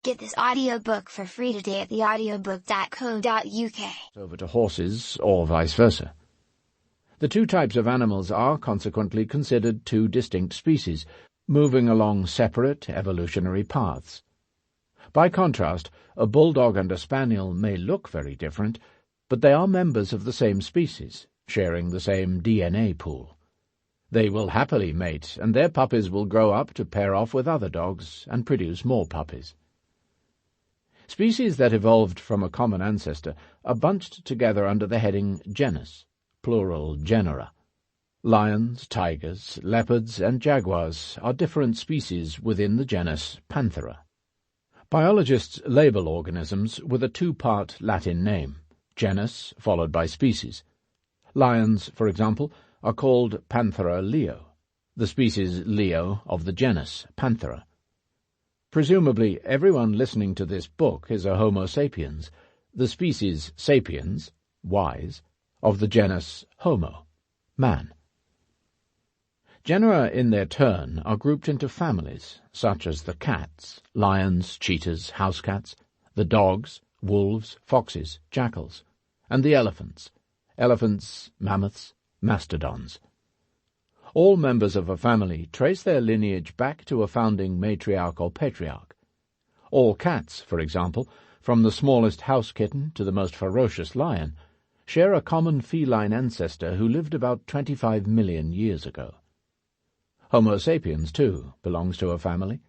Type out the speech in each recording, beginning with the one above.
Get this audiobook for free today at theaudiobook.co.uk. Over to horses, or vice versa. The two types of animals are consequently considered two distinct species, moving along separate evolutionary paths. By contrast, a bulldog and a spaniel may look very different, but they are members of the same species, sharing the same DNA pool. They will happily mate, and their puppies will grow up to pair off with other dogs and produce more puppies. Species that evolved from a common ancestor are bunched together under the heading genus, plural genera. Lions, tigers, leopards, and jaguars are different species within the genus Panthera. Biologists label organisms with a two-part Latin name, genus followed by species. Lions, for example, are called Panthera leo, the species Leo of the genus Panthera. Presumably, everyone listening to this book is a Homo sapiens, the species sapiens, wise, of the genus Homo, man. Genera, in their turn, are grouped into families, such as the cats, lions, cheetahs, house cats, the dogs, wolves, foxes, jackals, and the elephants, mammoths, mastodons. All members of a family trace their lineage back to a founding matriarch or patriarch. All cats, for example, from the smallest house kitten to the most ferocious lion, share a common feline ancestor who lived about 25 million years ago. Homo sapiens, too, belongs to a family.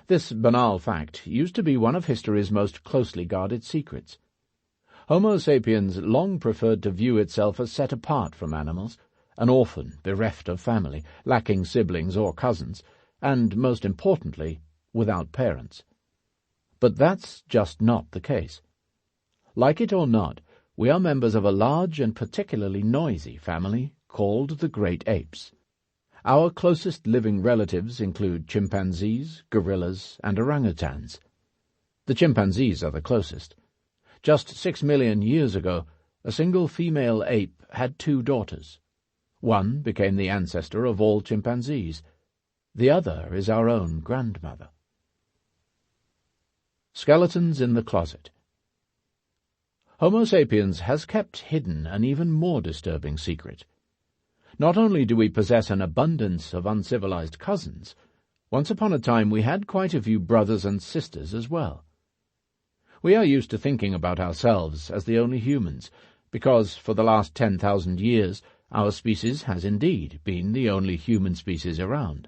This banal fact used to be one of history's most closely guarded secrets. Homo sapiens long preferred to view itself as set apart from animals, an orphan bereft of family, lacking siblings or cousins, and, most importantly, without parents. But that's just not the case. Like it or not, we are members of a large and particularly noisy family called the great apes. Our closest living relatives include chimpanzees, gorillas, and orangutans. The chimpanzees are the closest. Just 6 million years ago, a single female ape had 2 daughters. One became the ancestor of all chimpanzees. The other is our own grandmother. Skeletons in the closet. Homo sapiens has kept hidden an even more disturbing secret. Not only do we possess an abundance of uncivilized cousins, once upon a time we had quite a few brothers and sisters as well. We are used to thinking about ourselves as the only humans, because for the last 10,000 years our species has indeed been the only human species around.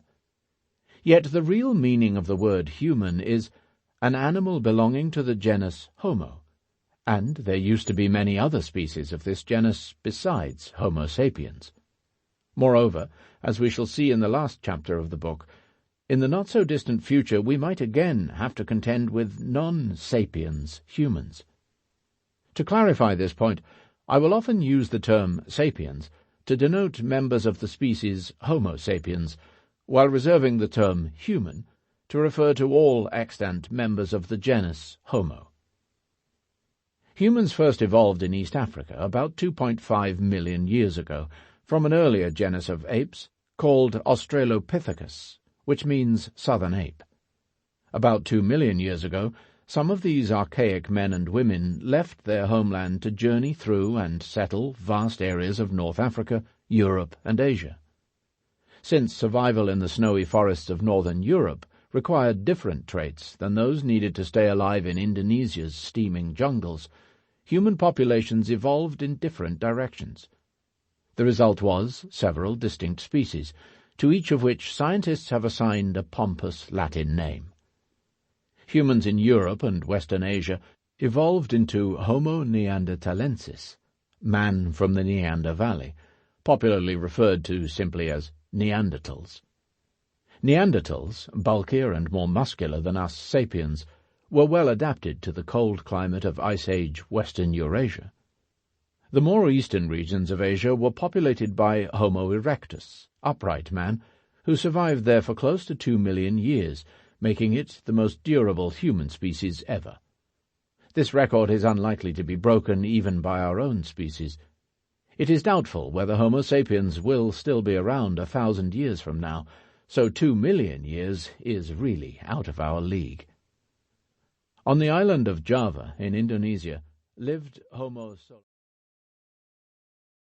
Yet the real meaning of the word human is an animal belonging to the genus Homo, and there used to be many other species of this genus besides Homo sapiens. Moreover, as we shall see in the last chapter of the book, in the not-so-distant future we might again have to contend with non-sapiens humans. To clarify this point, I will often use the term sapiens to denote members of the species Homo sapiens, while reserving the term human to refer to all extant members of the genus Homo. Humans first evolved in East Africa about 2.5 million years ago from an earlier genus of apes called Australopithecus, which means southern ape. About 2 million years ago, some of these archaic men and women left their homeland to journey through and settle vast areas of North Africa, Europe, and Asia. Since survival in the snowy forests of northern Europe required different traits than those needed to stay alive in Indonesia's steaming jungles, human populations evolved in different directions. The result was several distinct species, to each of which scientists have assigned a pompous Latin name. Humans in Europe and Western Asia evolved into Homo neanderthalensis, man from the Neander Valley, popularly referred to simply as Neanderthals. Neanderthals, bulkier and more muscular than us sapiens, were well adapted to the cold climate of Ice Age Western Eurasia. The more eastern regions of Asia were populated by Homo erectus, upright man, who survived there for close to 2 million years, making it the most durable human species ever. This record is unlikely to be broken even by our own species. It is doubtful whether Homo sapiens will still be around 1,000 years from now, so 2 million years is really out of our league. On the island of Java, in Indonesia, lived Homo